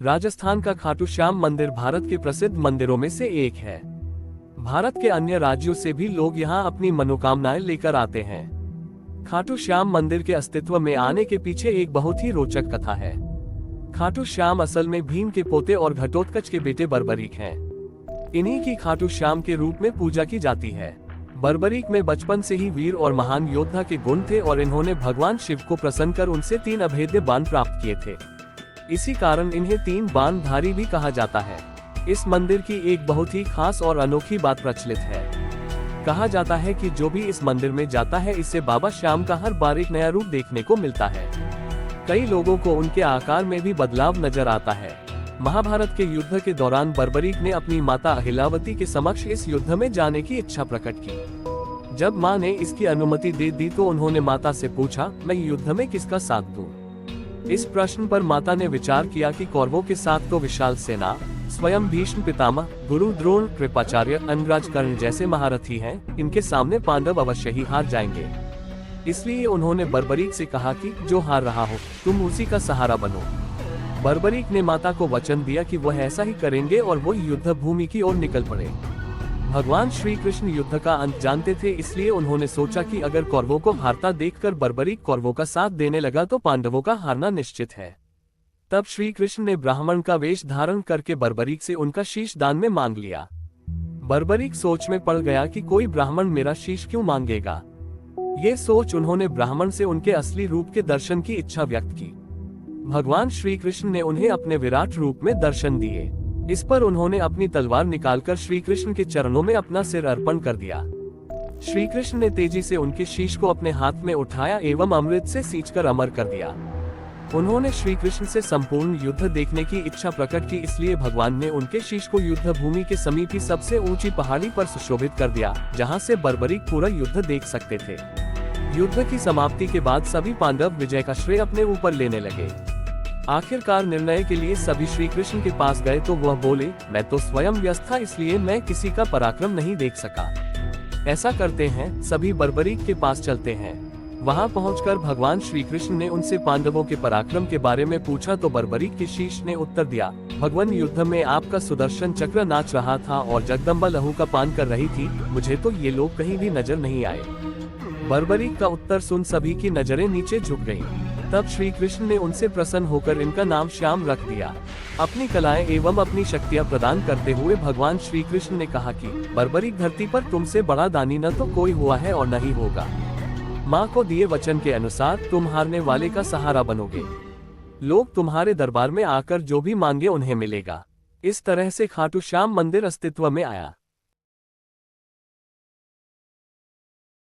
राजस्थान का खाटू श्याम मंदिर भारत के प्रसिद्ध मंदिरों में से एक है। भारत के अन्य राज्यों से भी लोग यहाँ अपनी मनोकामनाएं लेकर आते हैं। खाटू श्याम मंदिर के अस्तित्व में आने के पीछे एक बहुत ही रोचक कथा है। खाटू श्याम असल में भीम के पोते और घटोत्कच के बेटे बर्बरीक हैं। इन्हीं की खाटू श्याम के रूप में पूजा की जाती है। बर्बरीक में बचपन से ही वीर और महान योद्धा के गुण थे और इन्होंने भगवान शिव को प्रसन्न कर उनसे 3 अभेद्य बाण प्राप्त किए थे। इसी कारण इन्हें 3 बाणधारी भी कहा जाता है। इस मंदिर की एक बहुत ही खास और अनोखी बात प्रचलित है। कहा जाता है कि जो भी इस मंदिर में जाता है इससे बाबा श्याम का हर बार एक नया रूप देखने को मिलता है। कई लोगों को उनके आकार में भी बदलाव नजर आता है। महाभारत के युद्ध के दौरान बर्बरीक ने अपनी माता अहिलावती के समक्ष इस युद्ध में जाने की इच्छा प्रकट की। जब मां ने इसकी अनुमति दे दी तो उन्होंने माता से पूछा, मैं युद्ध में किसका साथ दूं? इस प्रश्न पर माता ने विचार किया कि कौरवों के साथ तो विशाल सेना, स्वयं भीष्म पितामह, गुरु द्रोण, कृपाचार्य, अंगराज कर्ण जैसे महारथी हैं, इनके सामने पांडव अवश्य ही हार जाएंगे। इसलिए उन्होंने बर्बरीक से कहा कि जो हार रहा हो तुम उसी का सहारा बनो। बर्बरीक ने माता को वचन दिया कि वह ऐसा ही करेंगे और वो युद्ध भूमि की ओर निकल पड़े। भगवान श्री कृष्ण युद्ध का अंत जानते थे, इसलिए उन्होंने सोचा कि अगर कौरवों को हारता देखकर बर्बरीक कौरवों का साथ देने लगा तो पांडवों का हारना निश्चित है। तब श्री कृष्ण ने ब्राह्मण का वेश धारण करके बर्बरीक से उनका शीश दान में मांग लिया। बर्बरीक सोच में पड़ गया कि कोई ब्राह्मण मेरा शीश क्यों मांगेगा। ये सोच उन्होंने ब्राह्मण से उनके असली रूप के दर्शन की इच्छा व्यक्त की। भगवान श्री कृष्ण ने उन्हें अपने विराट रूप में दर्शन दिए। इस पर उन्होंने अपनी तलवार निकालकर श्री कृष्ण के चरणों में अपना सिर अर्पण कर दिया। श्री कृष्ण ने तेजी से उनके शीश को अपने हाथ में उठाया एवं अमृत से सींचकर अमर कर दिया। उन्होंने श्री कृष्ण से संपूर्ण युद्ध देखने की इच्छा प्रकट की, इसलिए भगवान ने उनके शीश को युद्ध भूमि के समीप ही सबसे ऊंची पहाड़ी पर सुशोभित कर दिया, जहां से बर्बरीक पूरा युद्ध देख सकते थे। युद्ध की समाप्ति के बाद सभी पांडव विजय का श्रेय अपने ऊपर लेने लगे। आखिरकार निर्णय के लिए सभी श्री कृष्ण के पास गए तो वह बोले, मैं तो स्वयं व्यस्त था इसलिए मैं किसी का पराक्रम नहीं देख सका। ऐसा करते हैं, सभी बर्बरीक के पास चलते हैं। वहां पहुंचकर भगवान श्री कृष्ण ने उनसे पांडवों के पराक्रम के बारे में पूछा तो बर्बरीक के शीश ने उत्तर दिया, भगवान युद्ध में आपका सुदर्शन चक्र नाच रहा था और जगदम्बा लहू का पान कर रही थी, मुझे तो ये लोग कहीं भी नजर नहीं आए। बर्बरीक का उत्तर सुन सभी की नजरें नीचे झुक गयी। तब श्री कृष्ण ने उनसे प्रसन्न होकर इनका नाम श्याम रख दिया। अपनी कलाएं एवं अपनी शक्तियां प्रदान करते हुए भगवान श्री कृष्ण ने कहा कि बर्बरीक धरती पर तुमसे बड़ा दानी न तो कोई हुआ है और न ही होगा। माँ को दिए वचन के अनुसार तुम हारने वाले का सहारा बनोगे। लोग तुम्हारे दरबार में आकर जो भी मांगे उन्हें मिलेगा। इस तरह से खाटू श्याम मंदिर अस्तित्व में आया।